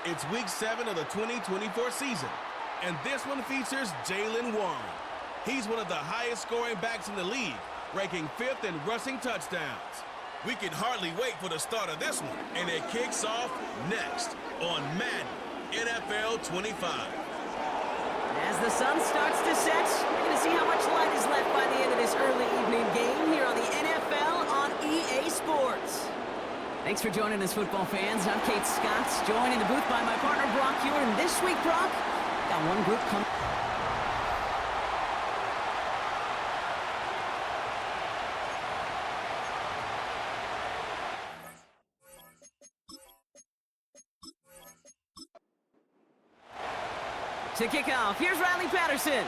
It's Week 7 of the 2024 season, and this one features Jalen Warren. He's one of the highest-scoring backs in the league, ranking 5th in rushing touchdowns. We can hardly wait for the start of this one, and it kicks off next on Madden NFL 25. As the sun starts to set, we're going to see how much light is left by the end of this early evening game here on the NFL on EA Sports. Thanks for joining us, football fans. I'm Kate Scott, joined in the booth by my partner, Brock Hewitt. And this week, Brock, got one group coming. To kick off, here's Riley Patterson.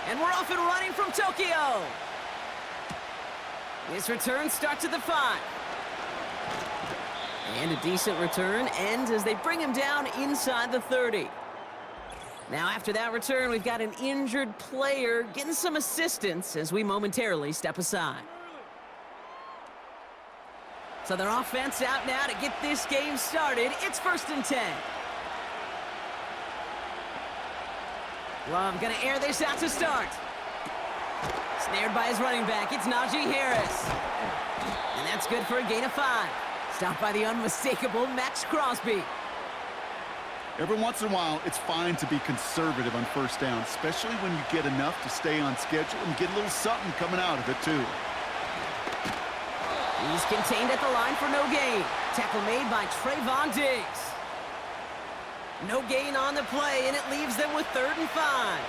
And we're off and running from Tokyo. This return starts at the 5. And a decent return ends as they bring him down inside the 30. Now after that return, we've got an injured player getting some assistance as we momentarily step aside. So their offense out now to get this game started. It's 1st and 10. Love gonna air this out to start. Snared by his running back, it's Najee Harris. And that's good for a gain of 5. Stopped by the unmistakable Max Crosby. Every once in a while, it's fine to be conservative on first down, especially when you get enough to stay on schedule and get a little something coming out of it, too. He's contained at the line for no gain. Tackle made by Trayvon Diggs. No gain on the play, and it leaves them with 3rd and 5.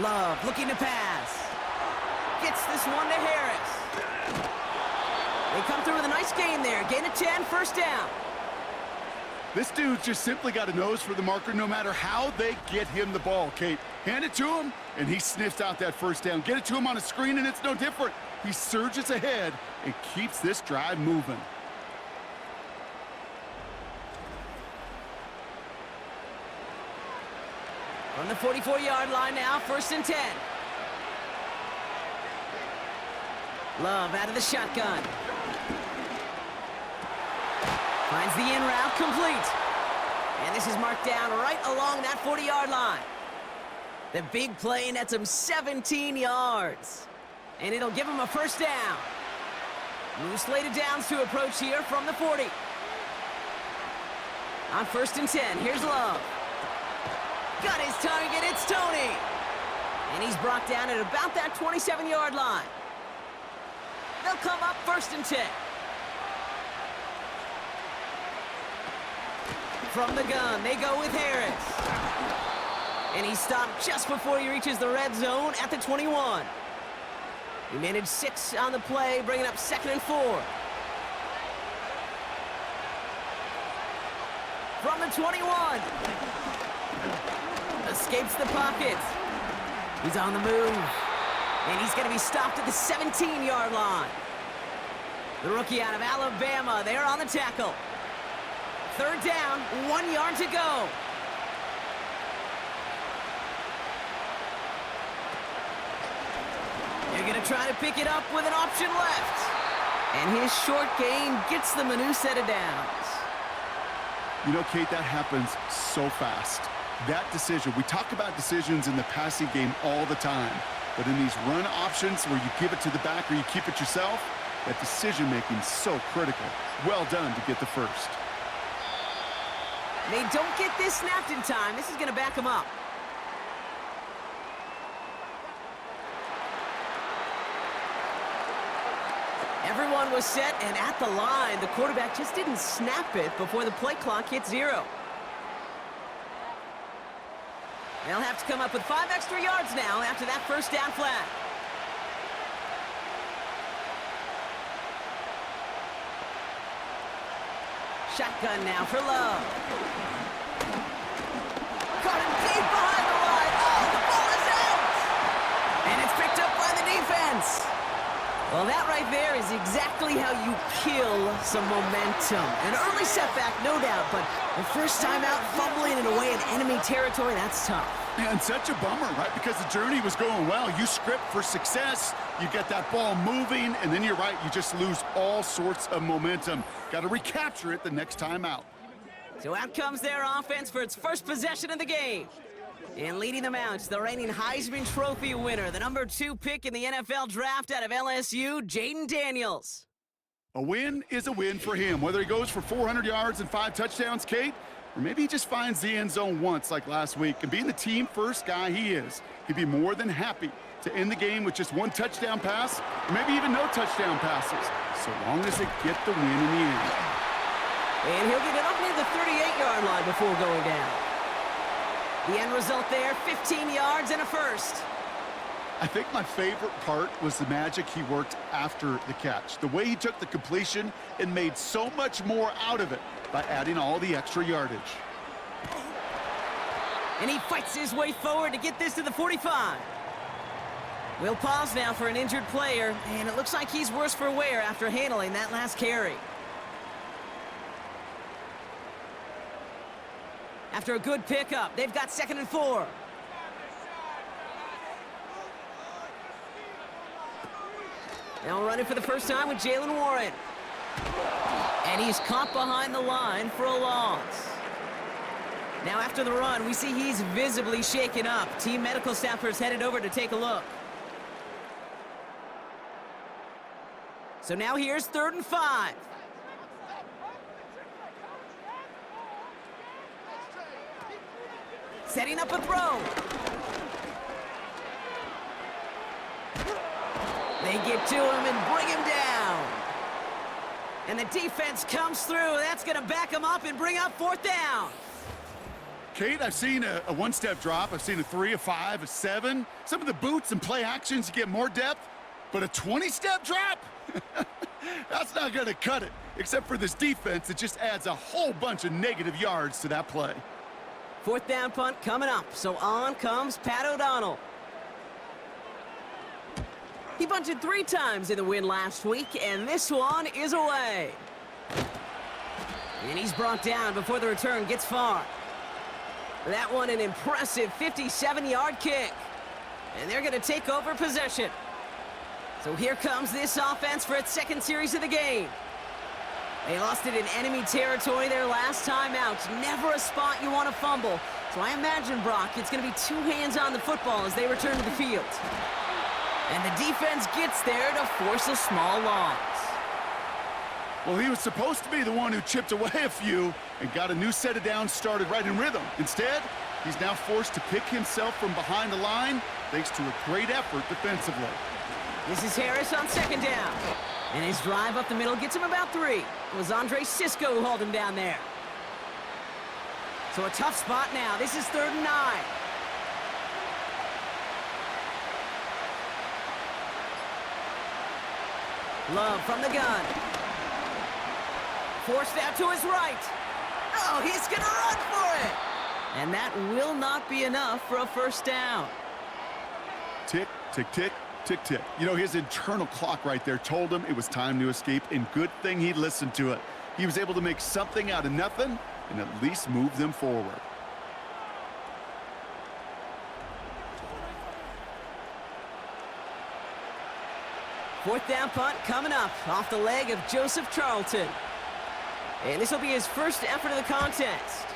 Love looking to pass. Gets this one to Harris. They come through with a nice gain there. Gain of 10, 1st down. This dude's just simply got a nose for the marker no matter how they get him the ball, Kate. Hand it to him, and he sniffs out that 1st down. Get it to him on a screen, and it's no different. He surges ahead and keeps this drive moving. From the 44-yard line now, 1st and 10. Love out of the shotgun. Finds the in route complete. And this is marked down right along that 40-yard line. The big play nets him 17 yards. And it'll give him a 1st down. New slated downs to approach here from the 40. On 1st and 10, here's Love. Got his target, it's Tony. And he's brought down at about that 27-yard line. They'll come up 1st and 10. From the gun, they go with Harris. And he's stopped just before he reaches the red zone at the 21. He managed 6 on the play, bringing up 2nd and 4. From the 21. Escapes the pocket. He's on the move. And he's going to be stopped at the 17-yard line. The rookie out of Alabama, they're on the tackle. 3rd down, 1 yard to go. They're going to try to pick it up with an option left. And his short gain gets them a new set of downs. You know, Kate, that happens so fast. That decision, we talk about decisions in the passing game all the time. But in these run options where you give it to the back or you keep it yourself, that decision-making is so critical. Well done to get the 1st. They don't get this snapped in time. This is going to back them up. Everyone was set and at the line. The quarterback just didn't snap it before the play clock hit 0. They'll have to come up with 5 extra yards now after that 1st down flag. Shotgun now for Love. Caught him deep behind the line. Oh, the ball is out! And it's picked up by the defense. Well, that right there is exactly how you kill some momentum. An early setback, no doubt, but the first time out fumbling in away in enemy territory, that's tough. And such a bummer, right? Because the journey was going well. You script for success, you get that ball moving, and then you're right, you just lose all sorts of momentum. Got to recapture it the next time out. So out comes their offense for its first possession of the game. And leading them out, the reigning Heisman Trophy winner, the #2 pick in the NFL draft out of LSU, Jaden Daniels. A win is a win for him, whether he goes for 400 yards and 5 touchdowns, Kate, or maybe he just finds the end zone once like last week. And being the team-first guy he is, he'd be more than happy to end the game with just 1 touchdown pass, or maybe even no touchdown passes, so long as they get the win in the end. And he'll get it up near the 38-yard line before going down. The end result there, 15 yards and a first. I think my favorite part was the magic he worked after the catch. The way he took the completion and made so much more out of it by adding all the extra yardage. And he fights his way forward to get this to the 45. We'll pause now for an injured player, and it looks like he's worse for wear after handling that last carry. After a good pickup, they've got 2nd and 4. Now running for the first time with Jaylen Warren. And he's caught behind the line for a loss. Now after the run, we see he's visibly shaken up. Team medical staffers headed over to take a look. So now here's 3rd and 5. Setting up a throw. They get to him and bring him down. And the defense comes through. That's going to back him up and bring up 4th down. Kate, I've seen a 1-step drop. I've seen a 3, a 5, a 7. Some of the boots and play actions, you get more depth. But a 20-step drop? That's not going to cut it. Except for this defense, it just adds a whole bunch of negative yards to that play. 4th down punt coming up. So on comes Pat O'Donnell. He bunted 3 times in the win last week, and this one is away. And he's brought down before the return gets far. That one an impressive 57-yard kick. And they're going to take over possession. So here comes this offense for its 2nd series of the game. They lost it in enemy territory their last time out. Never a spot you want to fumble. So I imagine, Brock, it's going to be 2 hands on the football as they return to the field. And the defense gets there to force a small loss. Well, he was supposed to be the one who chipped away a few and got a new set of downs started right in rhythm. Instead, he's now forced to pick himself from behind the line thanks to a great effort defensively. This is Harris on 2nd down. And his drive up the middle gets him about 3. It was Andre Sisco who hauled him down there. So a tough spot now. This is 3rd and 9. Love from the gun. Forced out to his right. Oh, he's going to run for it. And that will not be enough for a 1st down. Tick, tick, tick, tick, tick. You know, his internal clock right there told him it was time to escape, and good thing he listened to it. He was able to make something out of nothing and at least move them forward. Fourth down punt coming up off the leg of Joseph Charlton. And this will be his first effort of the contest.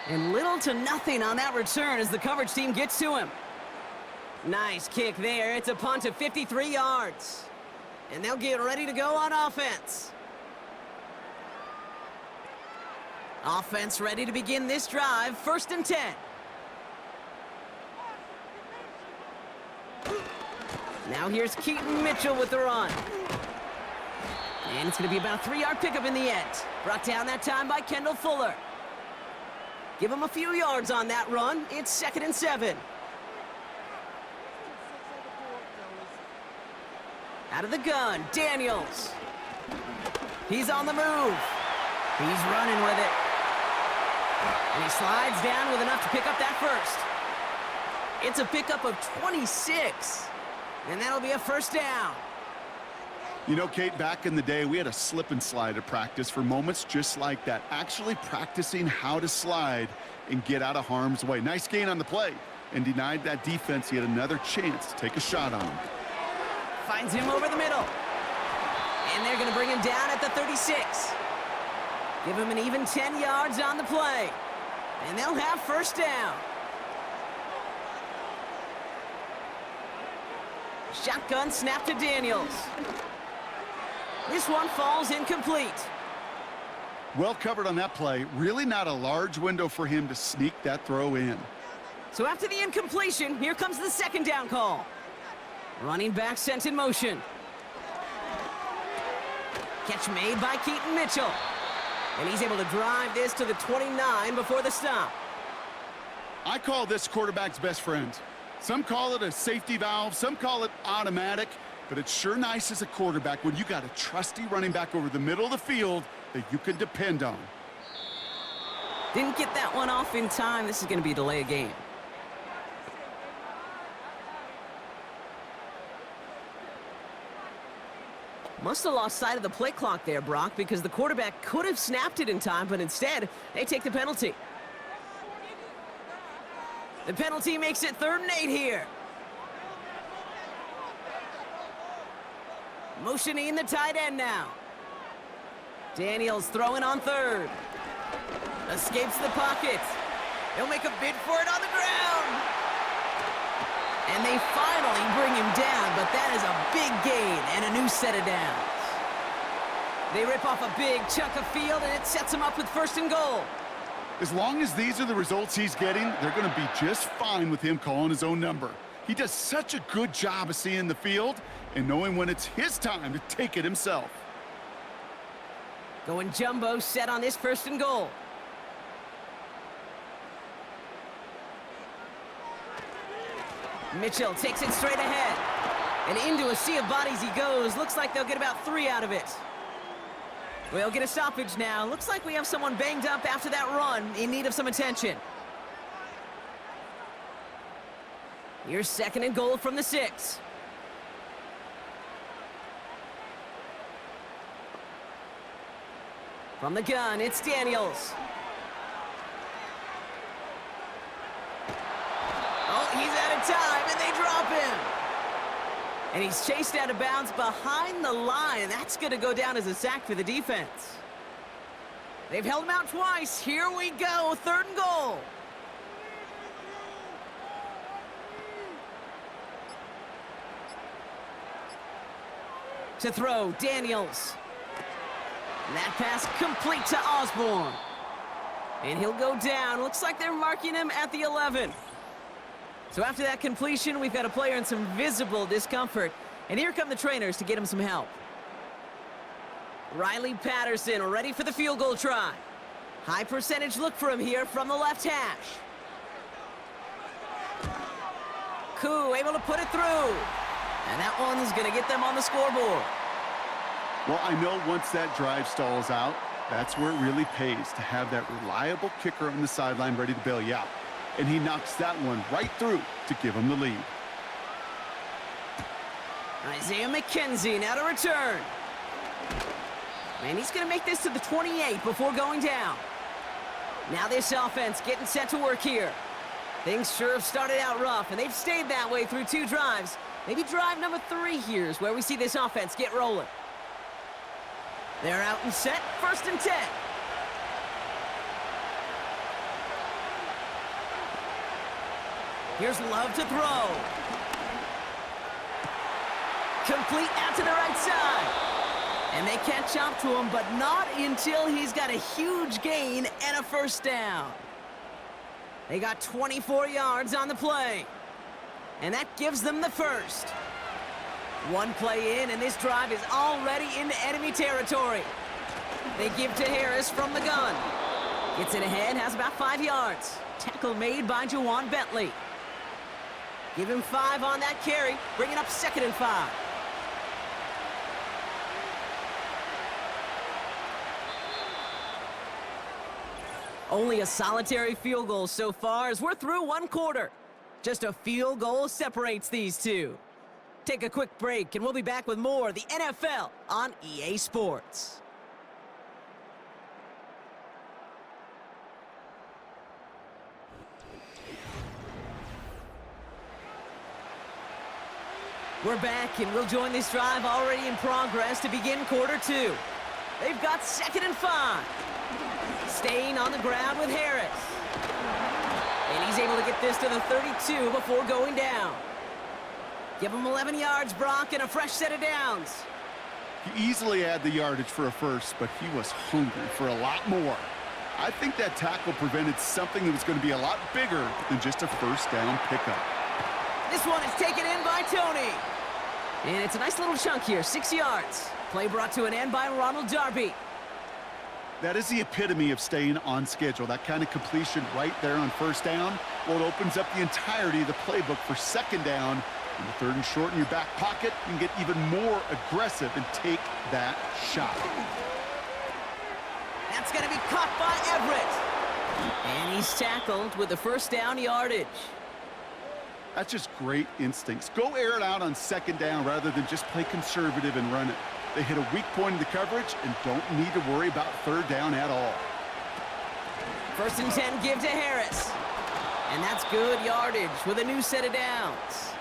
And little to nothing on that return as the coverage team gets to him. Nice kick there. It's a punt of 53 yards. And they'll get ready to go on offense. Offense ready to begin this drive. 1st and 10. Now here's Keaton Mitchell with the run. And it's going to be about a 3-yard pickup in the end. Brought down that time by Kendall Fuller. Give him a few yards on that run. It's 2nd and 7. Out of the gun, Daniels. He's on the move. He's running with it. And he slides down with enough to pick up that first. It's a pickup of 26. And that'll be a first down. You know, Kate, back in the day, we had a slip and slide at practice for moments just like that. Actually practicing how to slide and get out of harm's way. Nice gain on the play and denied that defense yet another chance to take a shot on him. Finds him over the middle. And they're going to bring him down at the 36. Give him an even 10 yards on the play. And they'll have first down. Shotgun snap to Daniels. This one falls incomplete. Well covered on that play. Really not a large window for him to sneak that throw in. So after the incompletion, here comes the second down call. Running back sent in motion. Catch made by Keaton Mitchell. And he's able to drive this to the 29 before the stop. I call this quarterback's best friend. Some call it a safety valve, some call it automatic, but it's sure nice as a quarterback when you got a trusty running back over the middle of the field that you can depend on. Didn't get that one off in time. This is going to be a delay of game. Must have lost sight of the play clock there, Brock, because the quarterback could have snapped it in time, but instead, they take the penalty. The penalty makes it 3rd and 8 here. Motioning the tight end now. Daniels throwing on 3rd. Escapes the pocket. He'll make a bid for it on the ground. And they finally bring him down, but that is a big gain and a new set of downs. They rip off a big chunk of field, and it sets him up with 1st and goal. As long as these are the results he's getting, they're going to be just fine with him calling his own number. He does such a good job of seeing the field and knowing when it's his time to take it himself. Going jumbo set on this 1st and goal. Mitchell takes it straight ahead. And into a sea of bodies he goes. Looks like they'll get about 3 out of it. We'll get a stoppage now. Looks like we have someone banged up after that run in need of some attention. Here's 2nd and goal from the 6. From the gun, it's Daniels. Oh, he's out of time, and they drop him. And he's chased out of bounds behind the line. That's going to go down as a sack for the defense. They've held him out twice. Here we go, 3rd and goal. To throw, Daniels. And that pass complete to Osborne. And he'll go down. Looks like they're marking him at the 11. So after that completion, we've got a player in some visible discomfort. And here come the trainers to get him some help. Riley Patterson ready for the field goal try. High percentage look for him here from the left hash. Koo able to put it through. And that one's going to get them on the scoreboard. Well, I know once that drive stalls out, that's where it really pays to have that reliable kicker on the sideline ready to bail you out. And he knocks that one right through to give him the lead. Isaiah McKenzie now to return. And he's going to make this to the 28 before going down. Now this offense getting set to work here. Things sure have started out rough, and they've stayed that way through 2 drives. Maybe drive number 3 here is where we see this offense get rolling. They're out and set, 1st and 10. Here's Love to throw. Complete out to the right side. And they catch up to him, but not until he's got a huge gain and a 1st down. They got 24 yards on the play. And that gives them the 1st. 1 play in, and this drive is already into enemy territory. They give to Harris from the gun. Gets it ahead, has about 5 yards. Tackle made by Juwan Bentley. Give him 5 on that carry, bringing up 2nd and 5. Only a solitary field goal so far as we're through 1 quarter. Just a field goal separates these two. Take a quick break, and we'll be back with more of the NFL on EA Sports. We're back, and we'll join this drive already in progress to begin quarter two. They've got 2nd and 5. Staying on the ground with Harris. And he's able to get this to the 32 before going down. Give him 11 yards, Brock, and a fresh set of downs. He easily had the yardage for a first, but he was hungry for a lot more. I think that tackle prevented something that was going to be a lot bigger than just a first down pickup. This one is taken in by Tony. And it's a nice little chunk here, 6 yards. Play brought to an end by Ronald Darby. That is the epitome of staying on schedule. That kind of completion right there on first down. Well, it opens up the entirety of the playbook for 2nd down. In the 3rd and short in your back pocket, you can get even more aggressive and take that shot. That's going to be caught by Everett. And he's tackled with the first down yardage. That's just great instincts. Go air it out on 2nd down rather than just play conservative and run it. They hit a weak point in the coverage and don't need to worry about 3rd down at all. 1st and 10 give to Harris. And that's good yardage with a new set of downs.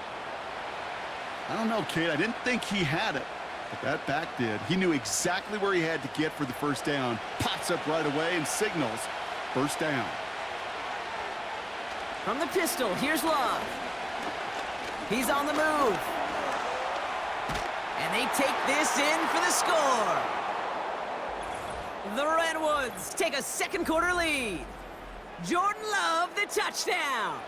I don't know, Kate. I didn't think he had it, but that back did. He knew exactly where he had to get for the first down. Pops up right away and signals first down. From the pistol, here's Love. He's on the move. And they take this in for the score. The Redwoods take a 2nd quarter lead. Jordan Love, the touchdown.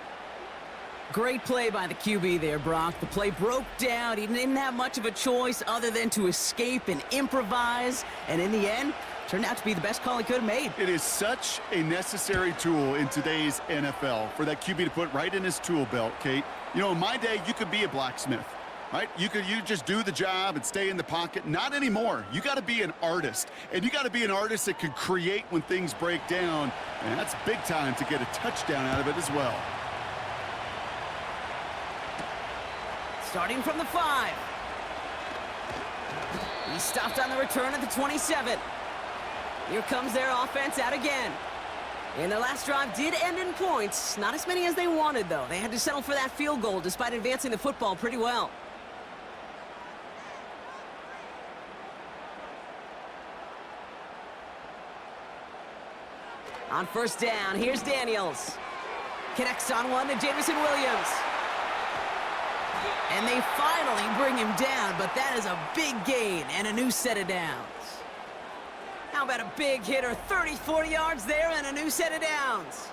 Great play by the QB there, Brock. The play broke down. He didn't have much of a choice other than to escape and improvise. And in the end, turned out to be the best call he could have made. It is such a necessary tool in today's NFL for that QB to put right in his tool belt, Kate. You know, in my day, you could be a blacksmith, right? You just do the job and stay in the pocket. Not anymore. You got to be an artist. And you got to be an artist that can create when things break down. And that's big time to get a touchdown out of it as well. Starting from the 5. He stopped on the return at the 27. Here comes their offense out again. And their last drive did end in points. Not as many as they wanted, though. They had to settle for that field goal despite advancing the football pretty well. On first down, here's Daniels. Connects on one to Jamison Williams. And they finally bring him down, but that is a big gain and a new set of downs. How about a big hitter, 34 yards there and a new set of downs?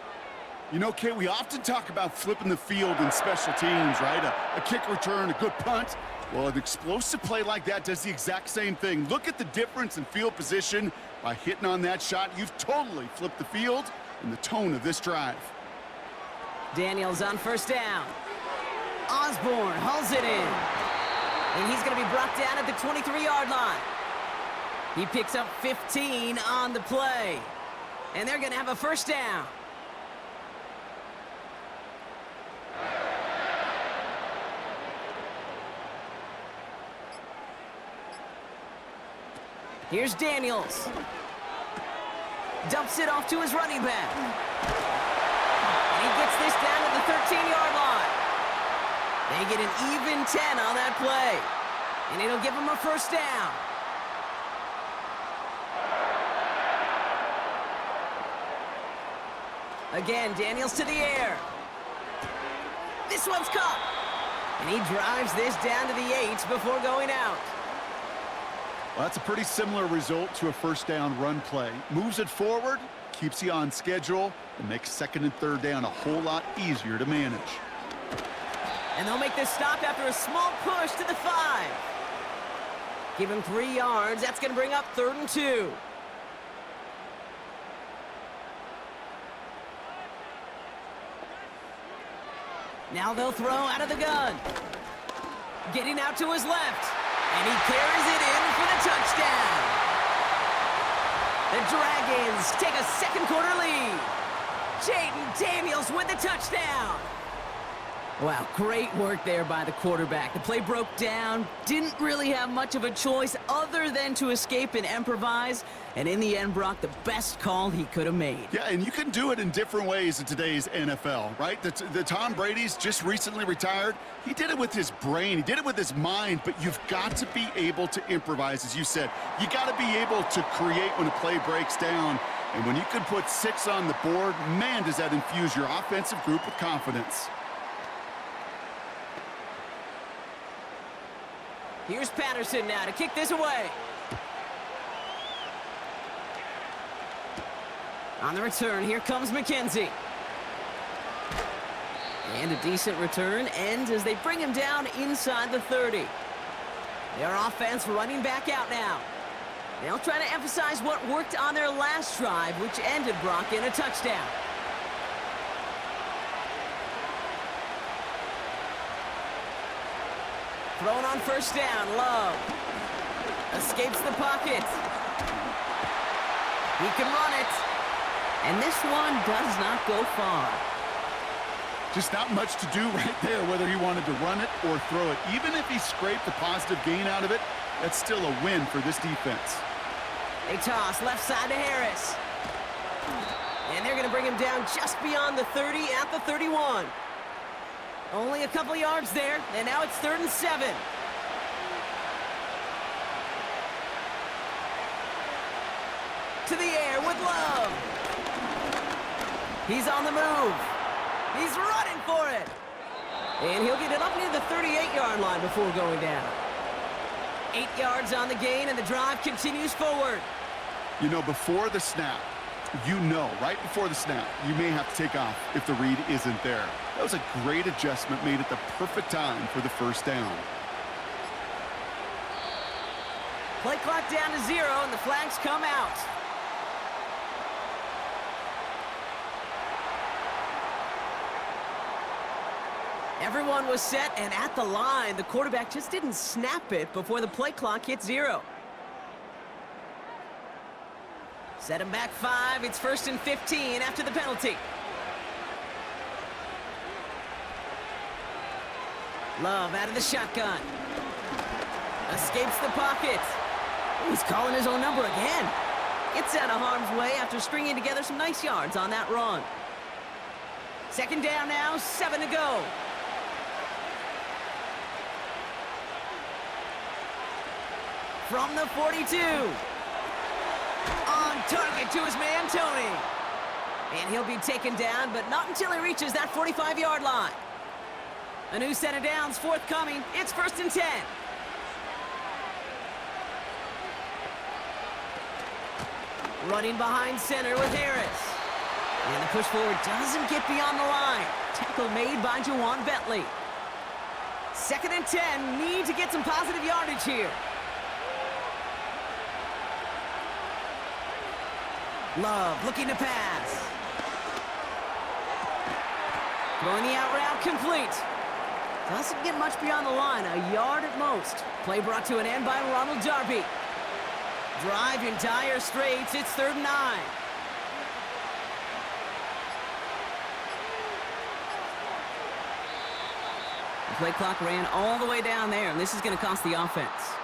You know, Kate, we often talk about flipping the field in special teams, right? A kick return, a good punt. Well, an explosive play like that does the exact same thing. Look at the difference in field position. By hitting on that shot, you've totally flipped the field and the tone of this drive. Daniels on first down. Osborne hauls it in. And he's going to be brought down at the 23-yard line. He picks up 15 on the play. And they're going to have a first down. Here's Daniels. Dumps it off to his running back. And he gets this down to the 13-yard line. They get an even 10 on that play. And it'll give them a first down. Again, Daniels to the air. This one's caught. And he drives this down to the 8 before going out. Well, that's a pretty similar result to a first down run play. Moves it forward, keeps you on schedule, and makes 2nd and 3rd down a whole lot easier to manage. And they'll make this stop after a small push to the 5. Give him 3 yards. That's going to bring up 3rd and 2. Now they'll throw out of the gun. Getting out to his left. And he carries it in for the touchdown. The Dragons take a 2nd quarter lead. Jaden Daniels with the touchdown. Wow, great work there by the quarterback. The play broke down, didn't really have much of a choice other than to escape and improvise, and in the end, Brock, the best call he could have made. Yeah, and you can do it in different ways in today's NFL, right? The Tom Brady's just recently retired. He did it with his brain. He did it with his mind, but you've got to be able to improvise, as you said. You got to be able to create when a play breaks down. And when you can put 6 on the board, man, does that infuse your offensive group with confidence. Here's Patterson now to kick this away. On the return, here comes McKenzie. And a decent return ends as they bring him down inside the 30. Their offense running back out now. They'll try to emphasize what worked on their last drive, which ended, Brock, in a touchdown. Thrown on first down, Love. Escapes the pocket. He can run it. And this one does not go far. Just not much to do right there, whether he wanted to run it or throw it. Even if he scraped a positive gain out of it, that's still a win for this defense. They toss left side to Harris. And they're going to bring him down just beyond the 30 at the 31. Only a couple yards there, and now it's 3rd and 7. To the air with Love. He's on the move. He's running for it. And he'll get it up near the 38-yard line before going down. 8 yards on the gain, and the drive continues forward. You know, before the snap, right before the snap, you may have to take off if the read isn't there. That was a great adjustment made at the perfect time for the first down. Play clock down to 0, and the flags come out. Everyone was set and at the line. The quarterback just didn't snap it before the play clock hit 0. Set him back 5. It's 1st and 15 after the penalty. Love out of the shotgun. Escapes the pocket. He's calling his own number again. Gets out of harm's way after stringing together some nice yards on that run. 2nd down now, 7 to go. From the 42. On target to his man, Tony. And he'll be taken down, but not until he reaches that 45-yard line. A new set of downs forthcoming. It's 1st and 10. Running behind center with Harris. And the push forward doesn't get beyond the line. Tackle made by Juwan Bentley. 2nd and 10. Need to get some positive yardage here. Love looking to pass. Throwing the out route complete. Doesn't get much beyond the line, a yard at most. Play brought to an end by Ronald Darby. Drive in dire straits, it's 3rd and 9. The play clock ran all the way down there, and this is going to cost the offense.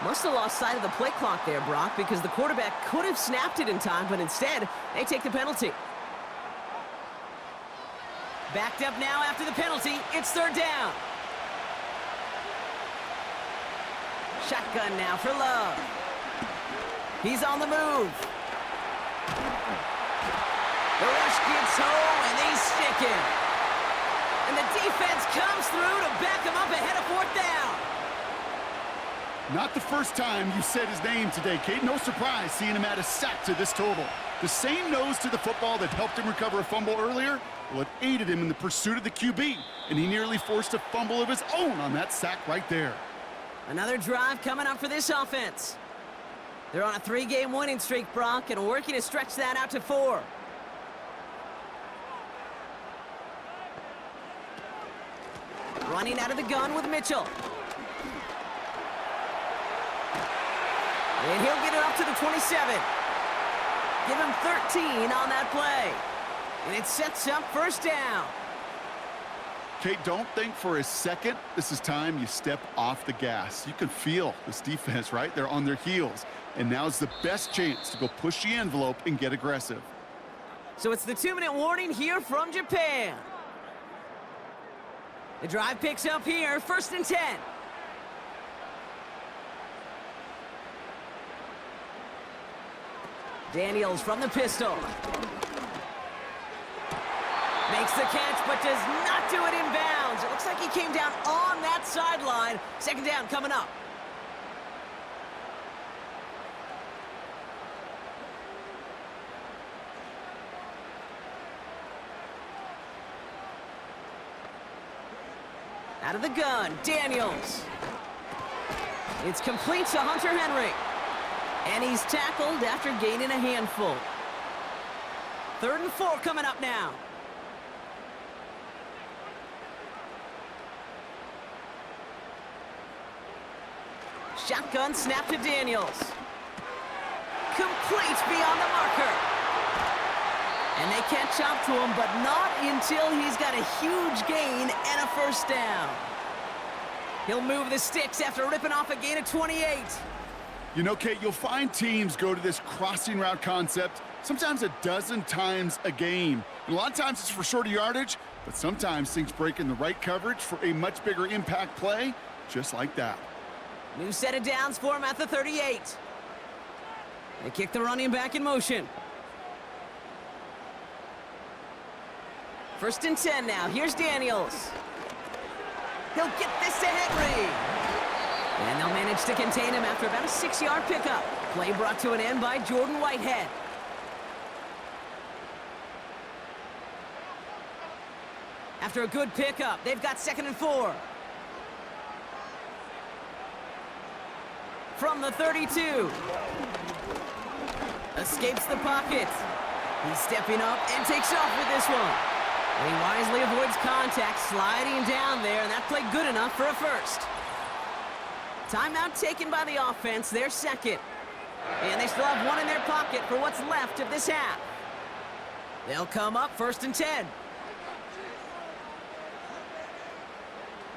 Must have lost sight of the play clock there, Brock, because the quarterback could have snapped it in time, but instead, they take the penalty. Backed up now after the penalty. It's 3rd down. Shotgun now for Love. He's on the move. The rush gets home, and they stick him. And the defense comes through to back him up ahead of 4th down. Not the first time you said his name today, Kate. No surprise seeing him add a sack to this total. The same nose to the football that helped him recover a fumble earlier, well, it aided him in the pursuit of the QB, and he nearly forced a fumble of his own on that sack right there. Another drive coming up for this offense. They're on a 3-game winning streak, Brock, and working to stretch that out to 4. Running out of the gun with Mitchell. And he'll get it up to the 27. Give him 13 on that play. And it sets up first down. Kate, don't think for a second this is time you step off the gas. You can feel this defense, right? They're on their heels. And now's the best chance to go push the envelope and get aggressive. So it's the 2-minute warning here from Japan. The drive picks up here, 1st and 10. Daniels from the pistol. Makes the catch, but does not do it in bounds. It looks like he came down on that sideline. 2nd down coming up. Out of the gun, Daniels. It's complete to Hunter Henry. And he's tackled after gaining a handful. 3rd and 4 coming up now. Shotgun snap to Daniels. Complete beyond the marker. And they catch up to him, but not until he's got a huge gain and a 1st down. He'll move the sticks after ripping off a gain of 28. You know, Kate, you'll find teams go to this crossing route concept sometimes a dozen times a game. And a lot of times it's for shorter yardage, but sometimes things break in the right coverage for a much bigger impact play, just like that. New set of downs for him at the 38. They kick the running back in motion. 1st and 10 now. Here's Daniels. He'll get this to Henry. And they'll manage to contain him after about a 6-yard pickup. Play brought to an end by Jordan Whitehead. After a good pickup, they've got 2nd and 4. From the 32. Escapes the pocket. He's stepping up and takes off with this one. And he wisely avoids contact, sliding down there, and that played good enough for a 1st. Timeout taken by the offense, their 2nd. And they still have 1 in their pocket for what's left of this half. They'll come up 1st and 10.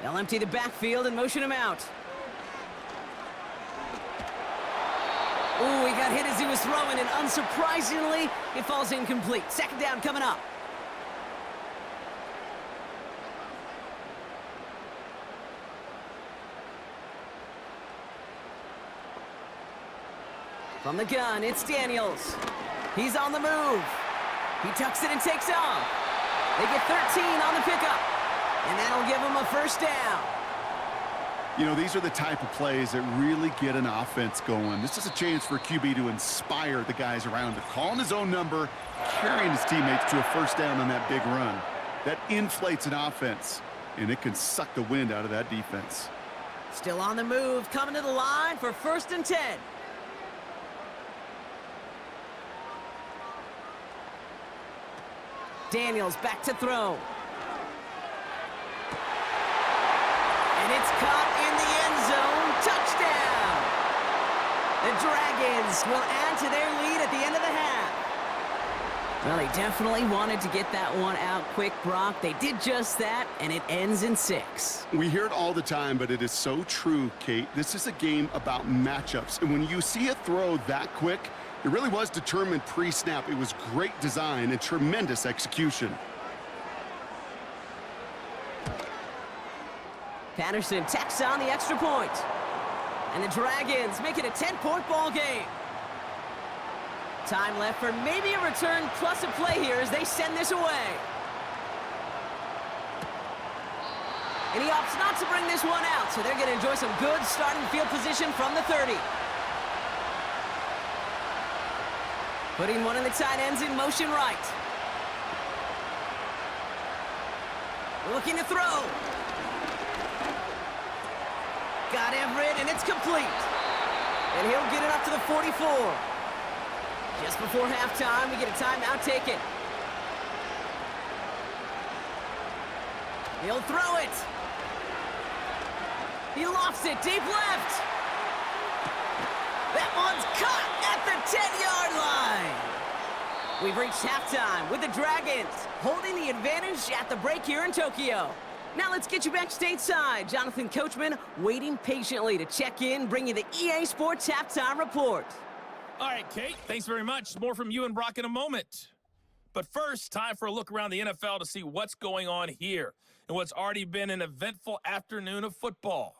They'll empty the backfield and motion him out. Ooh, he got hit as he was throwing, and unsurprisingly, it falls incomplete. 2nd down coming up. From the gun, it's Daniels. He's on the move. He tucks it and takes off. They get 13 on the pickup, and that'll give him a 1st down. You know, these are the type of plays that really get an offense going. This is a chance for QB to inspire the guys around him, calling his own number, carrying his teammates to a 1st down on that big run. That inflates an offense, and it can suck the wind out of that defense. Still on the move, coming to the line for 1st and 10. Daniels back to throw. And it's caught in the end zone. Touchdown! The Dragons will add to their lead at the end of the half. Well, they definitely wanted to get that one out quick, Brock. They did just that, and it ends in 6. We hear it all the time, but it is so true, Kate. This is a game about matchups. And when you see a throw that quick, it really was determined pre-snap. It was great design and tremendous execution. Patterson tacks on the extra point. And the Dragons make it a 10-point ball game. Time left for maybe a return plus a play here as they send this away. And he opts not to bring this one out, so they're going to enjoy some good starting field position from the 30. Putting one of the tight ends in motion right. Looking to throw. Got Everett, and it's complete. And he'll get it up to the 44. Just before halftime, we get a timeout taken. He'll throw it. He lofts it deep left. That one's caught at the 10-yard line. We've reached halftime with the Dragons holding the advantage at the break here in Tokyo. Now let's get you back stateside. Jonathan Coachman waiting patiently to check in, bring you the EA Sports Halftime Report. All right, Kate, thanks very much. More from you and Brock in a moment. But first, time for a look around the NFL to see what's going on here and what's already been an eventful afternoon of football.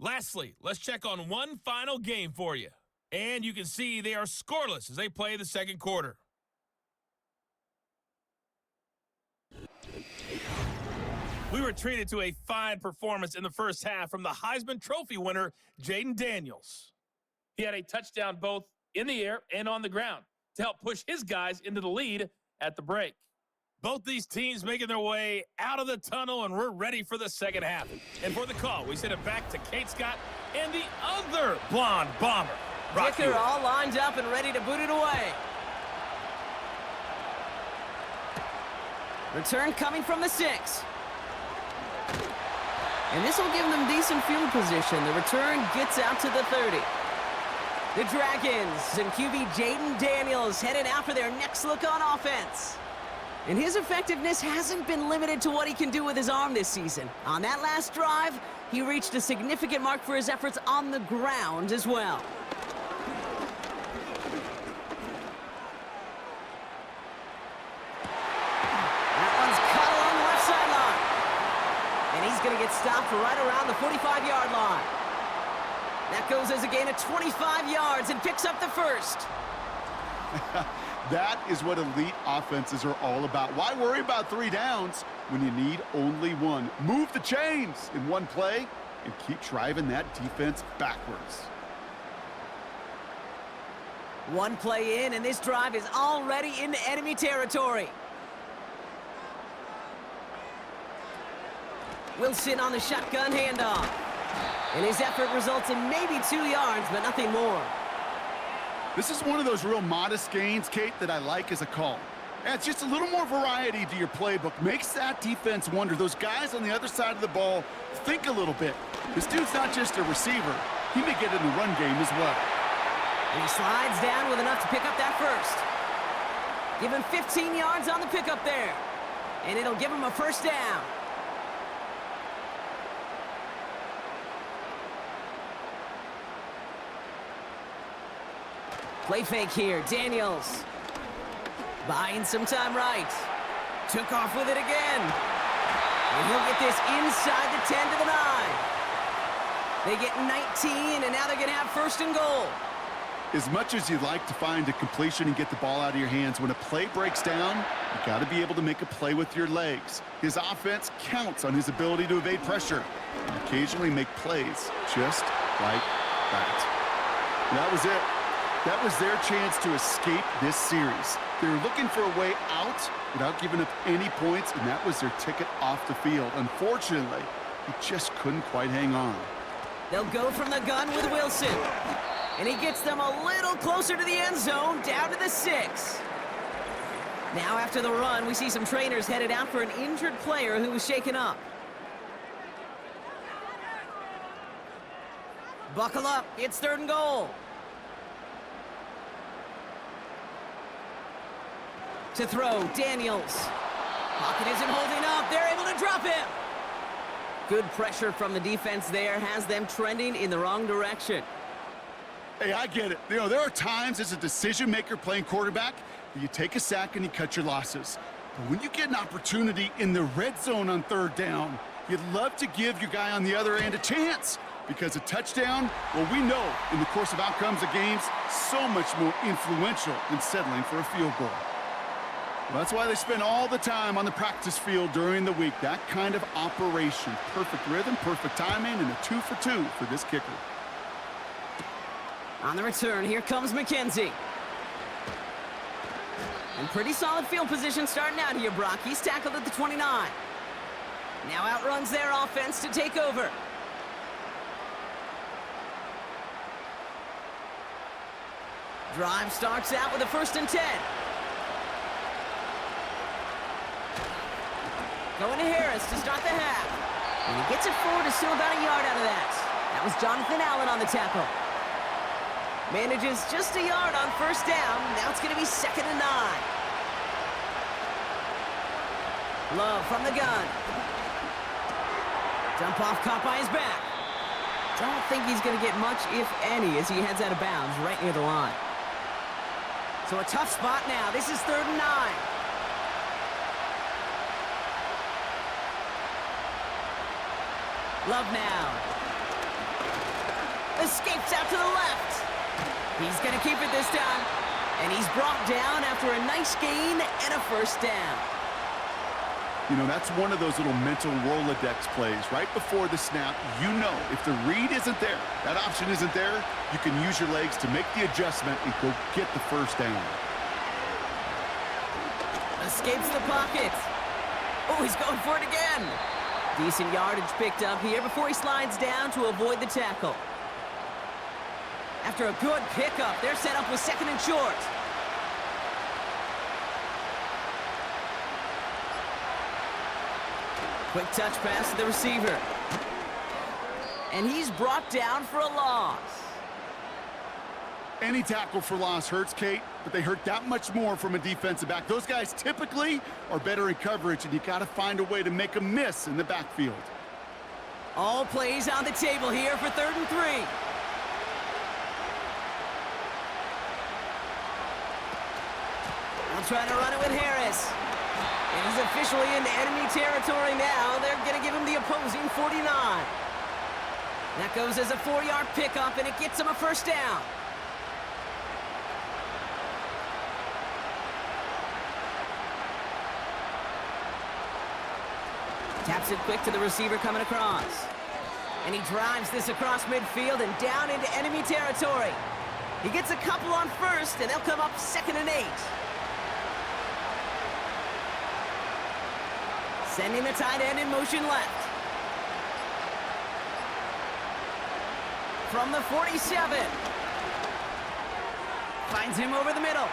Lastly, let's check on one final game for you. And you can see they are scoreless as they play the second quarter. We were treated to a fine performance in the first half from the Heisman Trophy winner, Jaden Daniels. He had a touchdown both in the air and on the ground to help push his guys into the lead at the break. Both these teams making their way out of the tunnel, and we're ready for the second half. And for the call, we send it back to Kate Scott and the other blonde bomber, Brock Kicker all lined up and ready to boot it away. Return coming from the 6. And this will give them decent field position. The return gets out to the 30. The Dragons and QB Jaden Daniels headed out for their next look on offense. And his effectiveness hasn't been limited to what he can do with his arm this season. On that last drive, he reached a significant mark for his efforts on the ground as well. That one's cut along the left sideline. And he's going to get stopped right around the 45-yard line. That goes as a gain of 25 yards and picks up the first. That is what elite offenses are all about. Why worry about 3 downs when you need only 1? Move the chains in one play and keep driving that defense backwards. One play in, and this drive is already into enemy territory. Wilson on the shotgun handoff. And his effort results in maybe 2 yards, but nothing more. This is one of those real modest gains, Kate, that I like as a call. Adds just a little more variety to your playbook. Makes that defense wonder. Those guys on the other side of the ball think a little bit. This dude's not just a receiver. He may get in the run game as well. And he slides down with enough to pick up that first. Give him 15 yards on the pickup there. And it'll give him a first down. Play fake here, Daniels. Buying some time right. Took off with it again. And he'll get this inside the 10 to the 9. They get 19, and now they're going to have first and goal. As much as you'd like to find a completion and get the ball out of your hands, when a play breaks down, you got to be able to make a play with your legs. His offense counts on his ability to evade pressure and occasionally make plays just like that. And that was it. That was their chance to escape this series. They were looking for a way out without giving up any points, and that was their ticket off the field. Unfortunately, he just couldn't quite hang on. They'll go from the gun with Wilson. And he gets them a little closer to the end zone, down to the 6. Now after the run, we see some trainers headed out for an injured player who was shaken up. Buckle up, it's 3rd and goal. To throw, Daniels. Pocket isn't holding up. They're able to drop him. Good pressure from the defense there has them trending in the wrong direction. Hey, I get it. You know, there are times as a decision maker playing quarterback that you take a sack and you cut your losses. But when you get an opportunity in the red zone on 3rd down, you'd love to give your guy on the other end a chance. Because a touchdown, well, we know in the course of outcomes of games, so much more influential than settling for a field goal. Well, that's why they spend all the time on the practice field during the week. That kind of operation. Perfect rhythm, perfect timing, and a 2 for 2 for this kicker. On the return, here comes McKenzie. And pretty solid field position starting out here, Brock. He's tackled at the 29. Now outruns their offense to take over. Drive starts out with a 1st and 10. Going to Harris to start the half. And he gets it forward to steal about a yard out of that. That was Jonathan Allen on the tackle. Manages just a yard on 1st down. Now it's going to be 2nd and 9. Love from the gun. Dump off caught by his back. Don't think he's going to get much, if any, as he heads out of bounds right near the line. So a tough spot now. This is 3rd and 9. Love now. Escapes out to the left. He's going to keep it this time. And he's brought down after a nice gain and a 1st down. You know, that's one of those little mental Rolodex plays. Right before the snap, you know if the read isn't there, that option isn't there, you can use your legs to make the adjustment and go get the 1st down. Escapes the pocket. Oh, he's going for it again. Decent yardage picked up here before he slides down to avoid the tackle. After a good pickup, they're set up with 2nd and short. Quick touch pass to the receiver. And he's brought down for a loss. Any tackle for loss hurts, Kate, but they hurt that much more from a defensive back. Those guys typically are better in coverage, and you got to find a way to make them miss in the backfield. All plays on the table here for 3rd and 3. They'll try to run it with Harris. And he's officially into enemy territory now. They're going to give him the opposing 49. That goes as a 4-yard pickup, and it gets him a 1st down. Taps it quick to the receiver coming across. And he drives this across midfield and down into enemy territory. He gets a couple on 1st, and they'll come up 2nd and 8. Sending the tight end in motion left. From the 47. Finds him over the middle.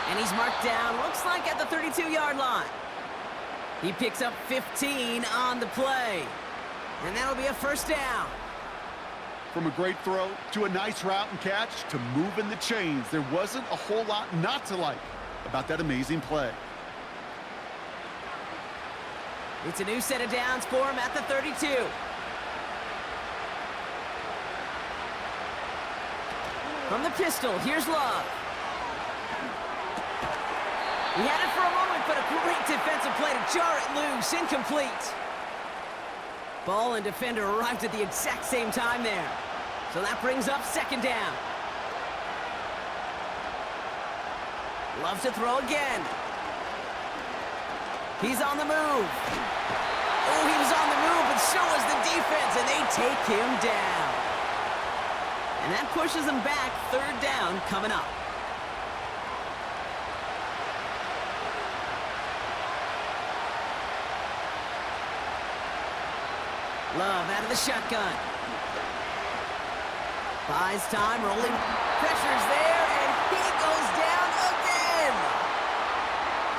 And he's marked down, looks like at the 32-yard line. He picks up 15 on the play. And that'll be a 1st down. From a great throw to a nice route and catch to moving the chains, there wasn't a whole lot not to like about that amazing play. It's a new set of downs for him at the 32. From the pistol, here's Love. He had it for a moment, but a great defensive play to jar it loose. Incomplete. Ball and defender arrived at the exact same time there. So that brings up 2nd down. Love to throw again. He's on the move. Oh, he was on the move, but so was the defense, and they take him down. And that pushes them back. 3rd down coming up. Love out of the shotgun. Buys time, rolling. Pressure's there, and he goes down again.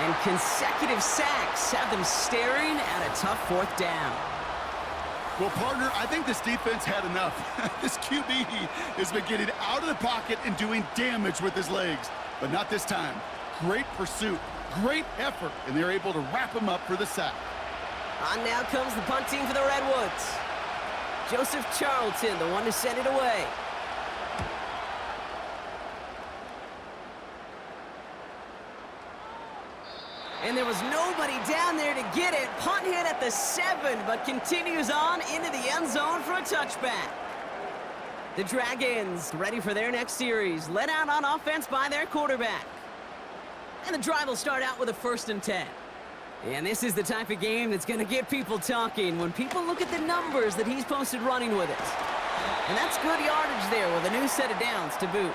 And consecutive sacks have them staring at a tough 4th down. Well, partner, I think this defense had enough. This QB has been getting out of the pocket and doing damage with his legs, but not this time. Great pursuit, great effort, and they're able to wrap him up for the sack. On now comes the punt team for the Redwoods. Joseph Charlton, the one to send it away. And there was nobody down there to get it. Punt hit at the 7, but continues on into the end zone for a touchback. The Dragons ready for their next series, led out on offense by their quarterback. And the drive will start out with a 1st and 10. And this is the type of game that's going to get people talking when people look at the numbers that he's posted running with it. And that's good yardage there with a new set of downs to boot.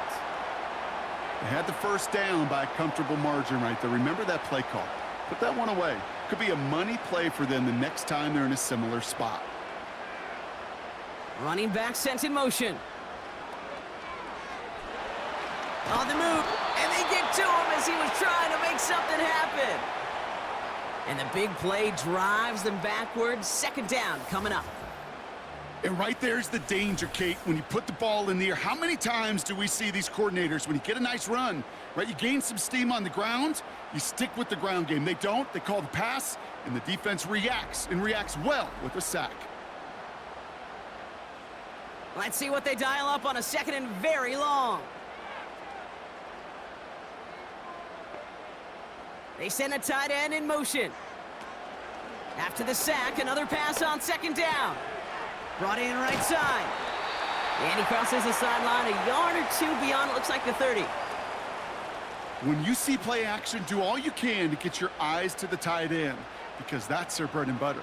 They had the 1st down by a comfortable margin right there. Remember that play call. Put that one away. Could be a money play for them the next time they're in a similar spot. Running back sent in motion. On the move, and they get to him as he was trying to make something happen. And the big play drives them backwards. Second down coming up. And right there's the danger, Kate, when you put the ball in the air. How many times do we see these coordinators, when you get a nice run, right, you gain some steam on the ground, you stick with the ground game. They don't, they call the pass, and the defense reacts, and reacts well with a sack. Let's see what they dial up on a second and very long. They send a tight end in motion. After the sack, another pass on second down. Brought in right side. And he crosses the sideline a yard or two beyond, it looks like the 30. When you see play action, do all you can to get your eyes to the tight end, because that's their bread and butter.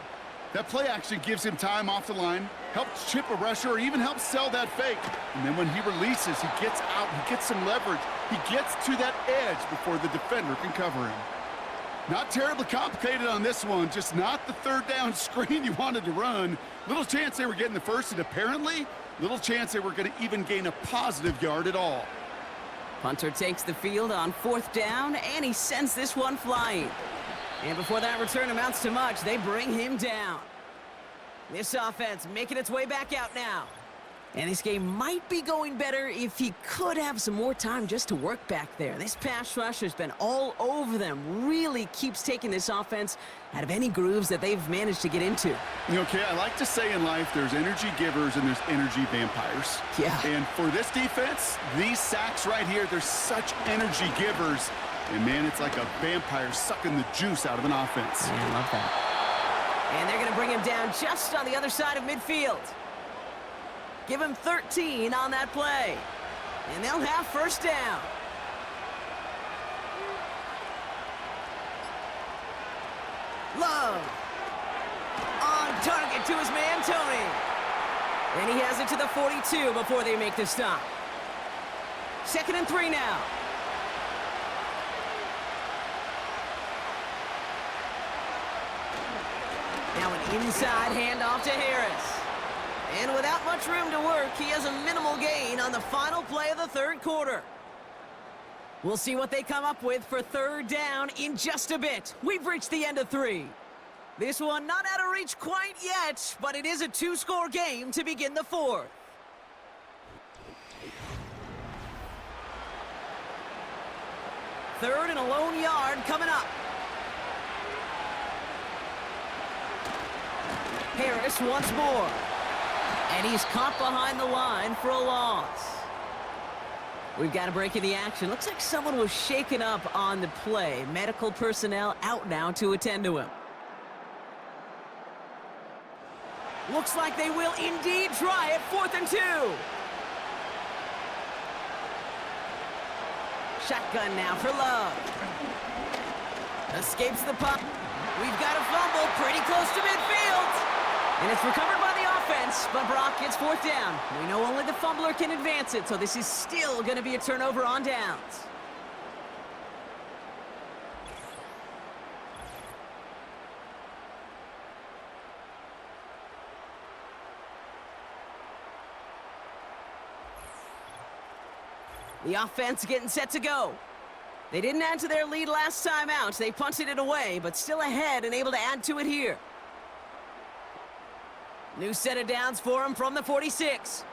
That play action gives him time off the line, helps chip a rusher, or even helps sell that fake. And then when he releases, he gets out, he gets some leverage. He gets to that edge before the defender can cover him. Not terribly complicated on this one, just not the third down screen you wanted to run. Little chance they were getting the first, and apparently, little chance they were going to even gain a positive yard at all. Punter takes the field on fourth down, and he sends this one flying. And before that return amounts to much, they bring him down. This offense making its way back out now. And this game might be going better if he could have some more time just to work back there. This pass rush has been all over them. Really keeps taking this offense out of any grooves that they've managed to get into. Okay, I like to say in life there's energy givers and there's energy vampires. Yeah. And for this defense, these sacks right here, they're such energy givers. And man, it's like a vampire sucking the juice out of an offense. Yeah, I love that. And they're going to bring him down just on the other side of midfield. Give him 13 on that play. And they'll have first down. Love. On target to his man, Tony. And he has it to the 42 before they make the stop. 2nd and 3 now. Now an inside handoff to Harris. And without much room to work, he has a minimal gain on the final play of the third quarter. We'll see what they come up with for third down in just a bit. We've reached the end of 3. This one not out of reach quite yet, but it is a 2-score game to begin the 4th. Third and a lone yard coming up. Harris once more. And he's caught behind the line for a loss. We've got a break in the action. Looks like someone was shaken up on the play. Medical personnel out now to attend to him. Looks like they will indeed try it. 4th and 2. Shotgun now for Love. Escapes the puck. We've got a fumble pretty close to midfield. And it's recovered by the offense, but Brock gets 4th down. We know only the fumbler can advance it, so this is still going to be a turnover on downs. The offense getting set to go. They didn't add to their lead last time out. They punted it away, but still ahead and able to add to it here. New set of downs for him from the 46.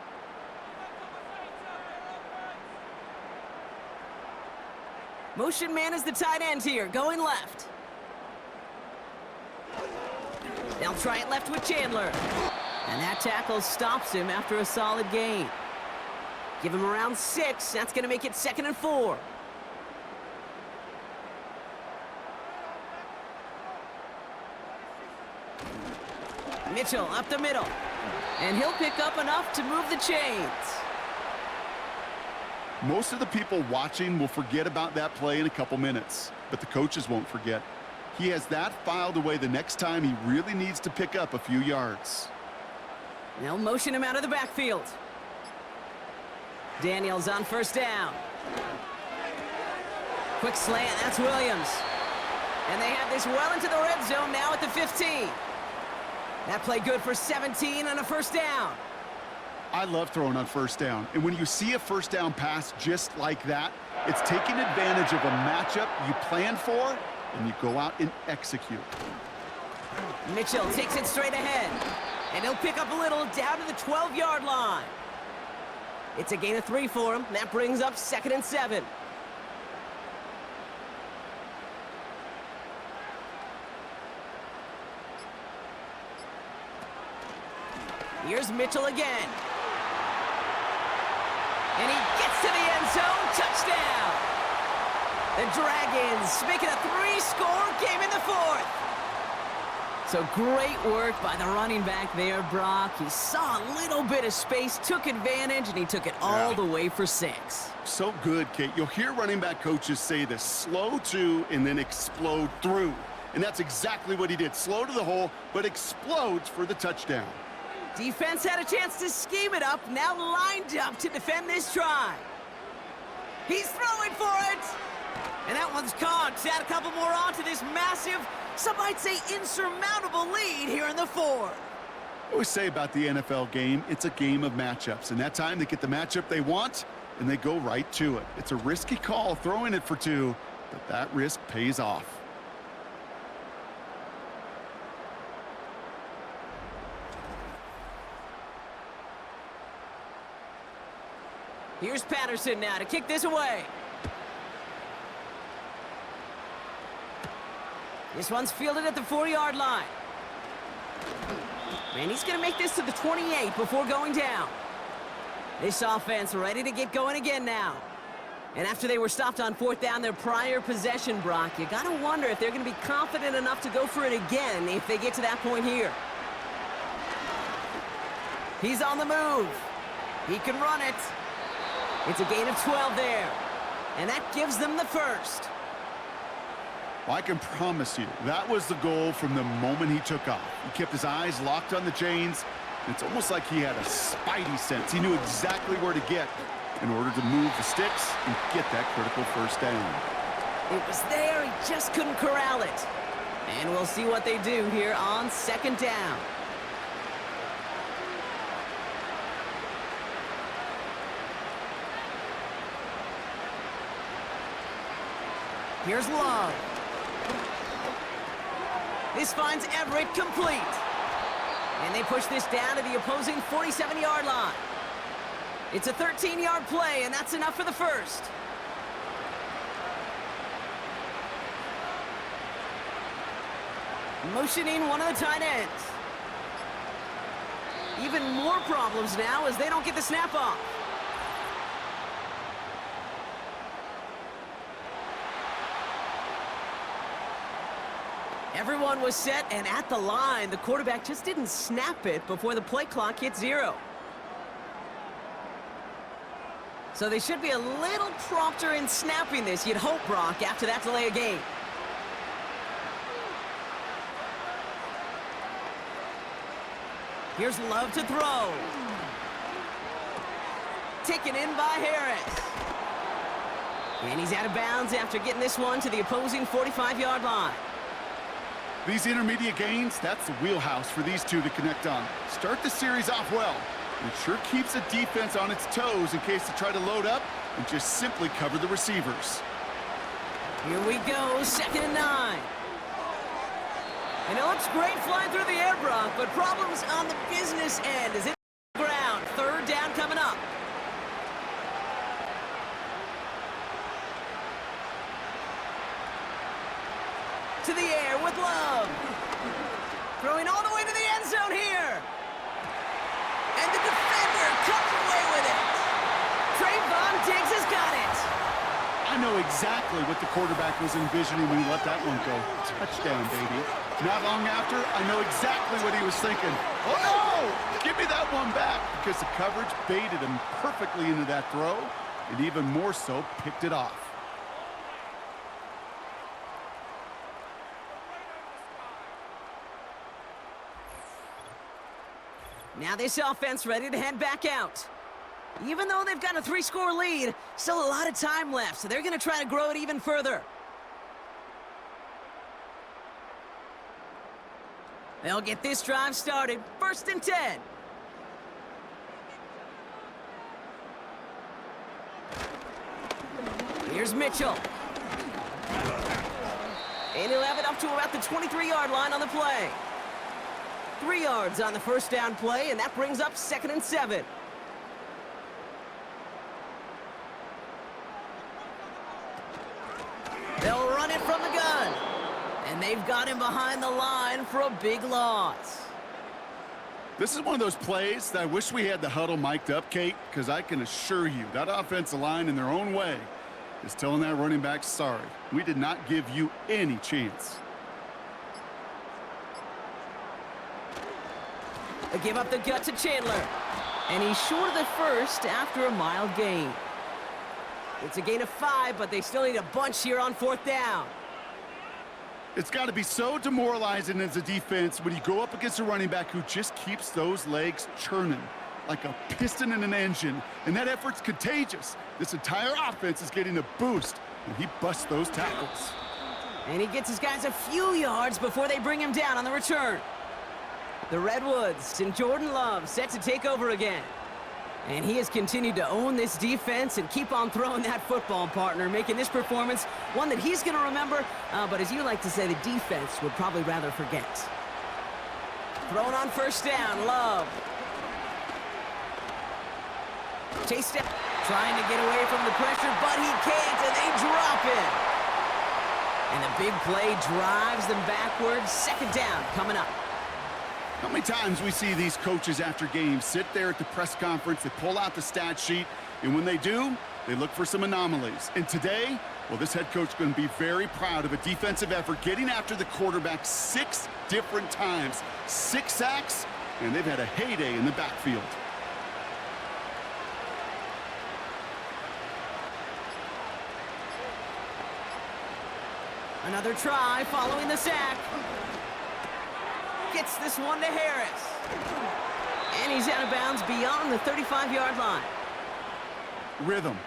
Motion man is the tight end here, going left. They'll try it left with Chandler. And that tackle stops him after a solid gain. Give him around 6. That's going to make it 2nd and 4. Mitchell up the middle. And he'll pick up enough to move the chains. Most of the people watching will forget about that play in a couple minutes, but the coaches won't forget. He has that filed away the next time he really needs to pick up a few yards. They'll motion him out of the backfield. Daniels on first down. Quick slant, that's Williams. And they have this well into the red zone now at the 15. That play good for 17 on a first down. I love throwing on first down. And when you see a first down pass just like that, it's taking advantage of a matchup you planned for, and you go out and execute. Mitchell takes it straight ahead. And he'll pick up a little down to the 12-yard line. It's a gain of 3 for him. That brings up 2nd and 7. Here's Mitchell again. And he gets to the end zone. Touchdown! The Dragons make it a 3-score game in the 4th. So great work by the running back there, Brock. He saw a little bit of space, took advantage, and he took it all the way for 6. So good, Kate. You'll hear running back coaches say this: slow to and then explode through. And that's exactly what he did. Slow to the hole, but explodes for the touchdown. Defense had a chance to scheme it up, now lined up to defend this try. He's throwing for it! And that one's caught. Add a couple more on to this massive, some might say insurmountable lead here in the 4th. I always say about the NFL game, it's a game of matchups. And that time they get the matchup they want, and they go right to it. It's a risky call throwing it for 2, but that risk pays off. Here's Patterson now to kick this away. This one's fielded at the 4-yard line. And he's going to make this to the 28 before going down. This offense ready to get going again now. And after they were stopped on 4th down their prior possession, Brock, you got to wonder if they're going to be confident enough to go for it again if they get to that point here. He's on the move. He can run it. It's a gain of 12 there. And that gives them the 1st. Well, I can promise you, that was the goal from the moment he took off. He kept his eyes locked on the chains. It's almost like he had a spidey sense. He knew exactly where to get in order to move the sticks and get that critical first down. It was there, he just couldn't corral it. And we'll see what they do here on 2nd down. Here's Love. This finds Everett complete. And they push this down to the opposing 47-yard line. It's a 13-yard play, and that's enough for the 1st. Motioning one of the tight ends. Even more problems now as they don't get the snap off. Everyone was set and at the line. The quarterback just didn't snap it before the play clock hit 0. So they should be a little prompter in snapping this, you'd hope, Brock, after that delay of game. Here's Love to throw. Taken in by Harris. And he's out of bounds after getting this one to the opposing 45-yard line. These intermediate gains, that's the wheelhouse for these two to connect on. Start the series off well. It sure keeps the defense on its toes in case they try to load up and just simply cover the receivers. Here we go, 2nd and 9. And it looks great flying through the air, Brock, but problems on the business end as it ground. 3rd down coming up. To the air with Love. Throwing all the way to the end zone here. And the defender comes away with it. Trayvon Diggs has got it. I know exactly what the quarterback was envisioning when he let that one go. Touchdown, baby. Not long after, I know exactly what he was thinking. Oh, no! Give me that one back, because the coverage baited him perfectly into that throw, and even more so, picked it off. Now this offense ready to head back out. Even though they've got a 3-score lead, still a lot of time left, so they're going to try to grow it even further. They'll get this drive started. 1st and 10. Here's Mitchell. And he'll have it up to about the 23-yard line on the play. 3 yards on the first down play, and that brings up 2nd and 7. They'll run it from the gun. And they've got him behind the line for a big loss. This is one of those plays that I wish we had the huddle mic'd up, Kate, because I can assure you that offensive line in their own way is telling that running back, sorry, we did not give you any chance. They give up the gut to Chandler. And he's short of the first after a mild gain. It's a gain of 5, but they still need a bunch here on 4th down. It's got to be so demoralizing as a defense when you go up against a running back who just keeps those legs churning like a piston in an engine, and that effort's contagious. This entire offense is getting a boost, and he busts those tackles. And he gets his guys a few yards before they bring him down on the return. The Redwoods and Jordan Love set to take over again. And he has continued to own this defense and keep on throwing that football, partner, making this performance one that he's going to remember, but as you like to say, the defense would probably rather forget. Thrown on 1st down, Love. Chased it, trying to get away from the pressure, but he can't, and they drop it. And the big play drives them backwards. 2nd down coming up. How many times we see these coaches after games sit there at the press conference, they pull out the stat sheet, and when they do, they look for some anomalies. And today, well, this head coach is going to be very proud of a defensive effort, getting after the quarterback 6 different times. 6 sacks, and they've had a heyday in the backfield. Another try following the sack. Gets this one to Harris. And he's out of bounds beyond the 35-yard line. Rhythm.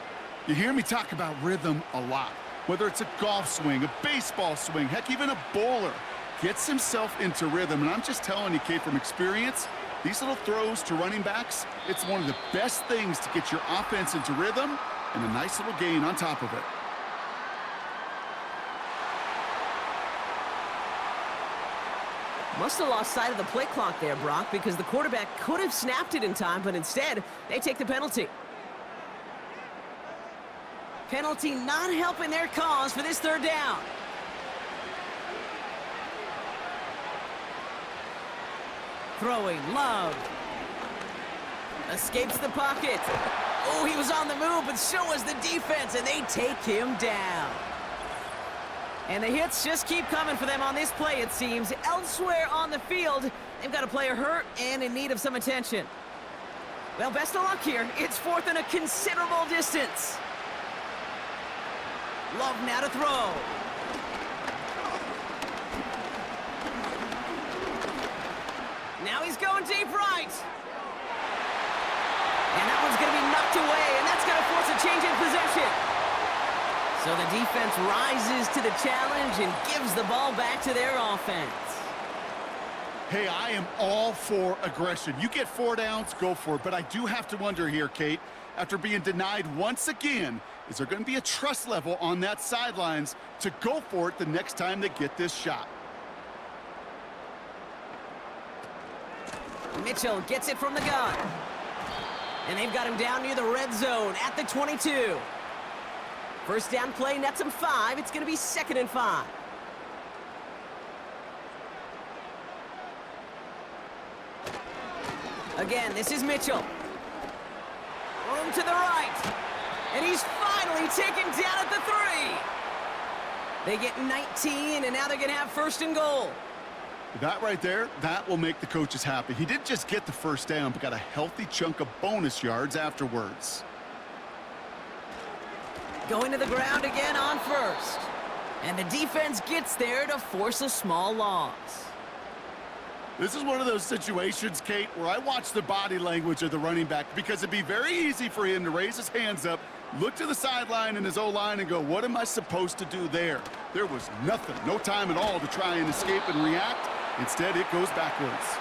You hear me talk about rhythm a lot. Whether it's a golf swing, a baseball swing, heck, even a bowler gets himself into rhythm. And I'm just telling you, Kate, from experience, these little throws to running backs, it's one of the best things to get your offense into rhythm and a nice little gain on top of it. Must have lost sight of the play clock there, Brock, because the quarterback could have snapped it in time, but instead, they take the penalty. Penalty not helping their cause for this 3rd down. Throwing, Love. Escapes the pocket. Oh, he was on the move, but so was the defense, and they take him down. And the hits just keep coming for them on this play, it seems. Elsewhere on the field, they've got a player hurt and in need of some attention. Well, best of luck here. It's 4th and a considerable distance. Love now to throw. Now he's going deep right. And that one's going to be knocked away, and that's going to force a change in possession. So the defense rises to the challenge and gives the ball back to their offense. Hey, I am all for aggression. You get 4 downs, go for it. But I do have to wonder here, Kate, after being denied once again, is there going to be a trust level on that sidelines to go for it the next time they get this shot? Mitchell gets it from the gun. And they've got him down near the red zone at the 22. 1st down play nets him 5. It's going to be 2nd and 5. Again, this is Mitchell. Room to the right. And he's finally taken down at the 3. They get 19, and now they're going to have 1st and goal. That right there, that will make the coaches happy. He didn't just get the 1st down, but got a healthy chunk of bonus yards afterwards. Going to the ground again on 1st. And the defense gets there to force a small loss. This is one of those situations, Kate, where I watch the body language of the running back because it'd be very easy for him to raise his hands up, look to the sideline in his O-line and go, what am I supposed to do there? There was nothing, no time at all to try and escape and react. Instead, it goes backwards.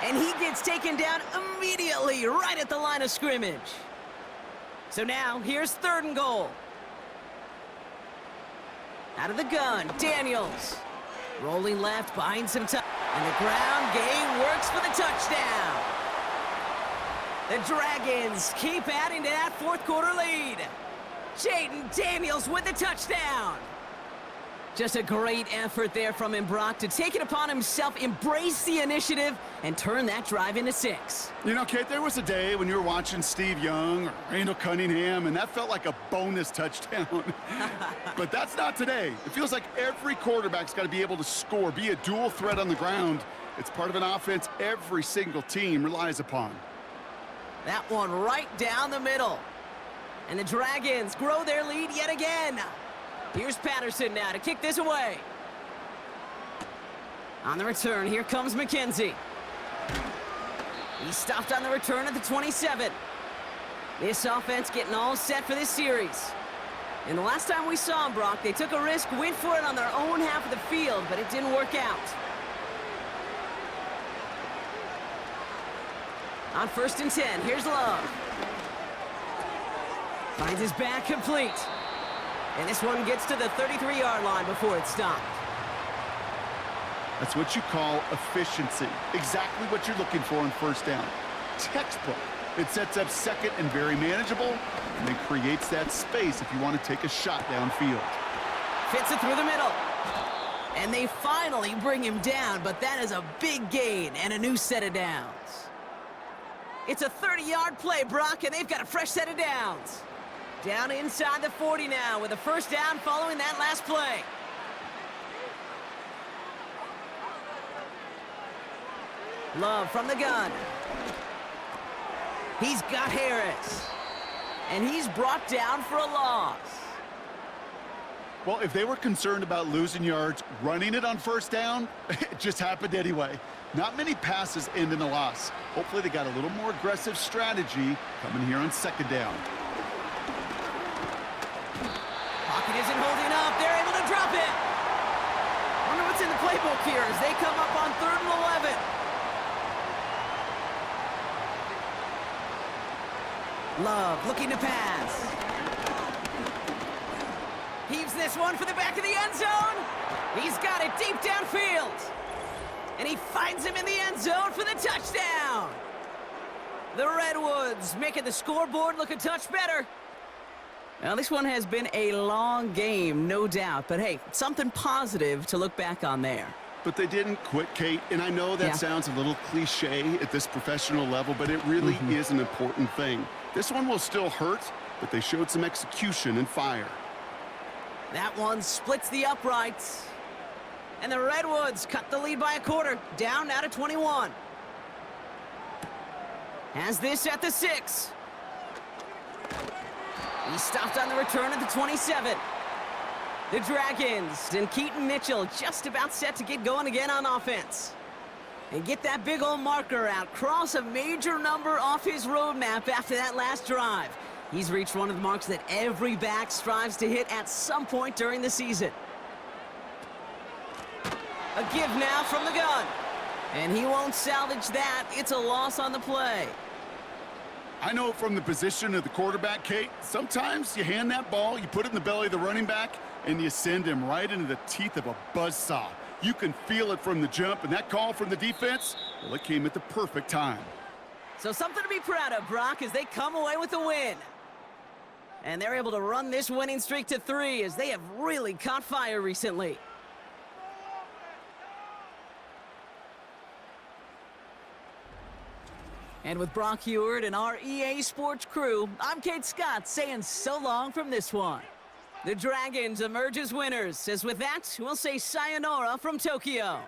And he gets taken down immediately right at the line of scrimmage. So now, here's 3rd and goal. Out of the gun, Daniels. Rolling left behind some time. And the ground game works for the touchdown. The Dragons keep adding to that fourth quarter lead. Jaden Daniels with the touchdown. Just a great effort there from him, Brock, to take it upon himself, embrace the initiative, and turn that drive into 6. You know, Kate, there was a day when you were watching Steve Young or Randall Cunningham, and that felt like a bonus touchdown. But that's not today. It feels like every quarterback's got to be able to score, be a dual threat on the ground. It's part of an offense every single team relies upon. That one right down the middle. And the Dragons grow their lead yet again. Here's Patterson now to kick this away. On the return, here comes McKenzie. He stopped on the return at the 27. This offense getting all set for this series. And the last time we saw them, Brock, they took a risk, went for it on their own half of the field, but it didn't work out. On 1st and 10, here's Love. Finds his back complete. And this one gets to the 33-yard line before it's stopped. That's what you call efficiency. Exactly what you're looking for on 1st down. Textbook. It sets up 2nd and very manageable, and then creates that space if you want to take a shot downfield. Fits it through the middle. And they finally bring him down, but that is a big gain and a new set of downs. It's a 30-yard play, Brock, and they've got a fresh set of downs. Down inside the 40 now with a 1st down following that last play. Love from the gun. He's got Harris. And he's brought down for a loss. Well, if they were concerned about losing yards, running it on 1st down, it just happened anyway. Not many passes end in a loss. Hopefully they got a little more aggressive strategy coming here on 2nd down. Pocket isn't holding up. They're able to drop it. Wonder what's in the playbook here as they come up on 3rd and 11. Love looking to pass. Heaves this one for the back of the end zone. He's got it deep downfield. And he finds him in the end zone for the touchdown. The Redwoods making the scoreboard look a touch better. Now, this one has been a long game, no doubt. But, hey, something positive to look back on there. But they didn't quit, Kate. And I know that sounds a little cliche at this professional level, but it really is an important thing. This one will still hurt, but they showed some execution and fire. That one splits the uprights. And the Redwoods cut the lead by a quarter, down now to 21. Has this at the 6. He stopped on the return at the 27. The Dragons and Keaton Mitchell just about set to get going again on offense. And get that big old marker out. Cross a major number off his roadmap after that last drive. He's reached one of the marks that every back strives to hit at some point during the season. A give now from the gun. And he won't salvage that. It's a loss on the play. I know from the position of the quarterback, Kate, sometimes you hand that ball, you put it in the belly of the running back, and you send him right into the teeth of a buzzsaw. You can feel it from the jump, and that call from the defense, well, it came at the perfect time. So something to be proud of, Brock, as they come away with the win. And they're able to run this winning streak to 3 as they have really caught fire recently. And with Brock Heward and our EA Sports crew, I'm Kate Scott saying so long from this one. The Dragons emerge as winners, as with that, we'll say sayonara from Tokyo.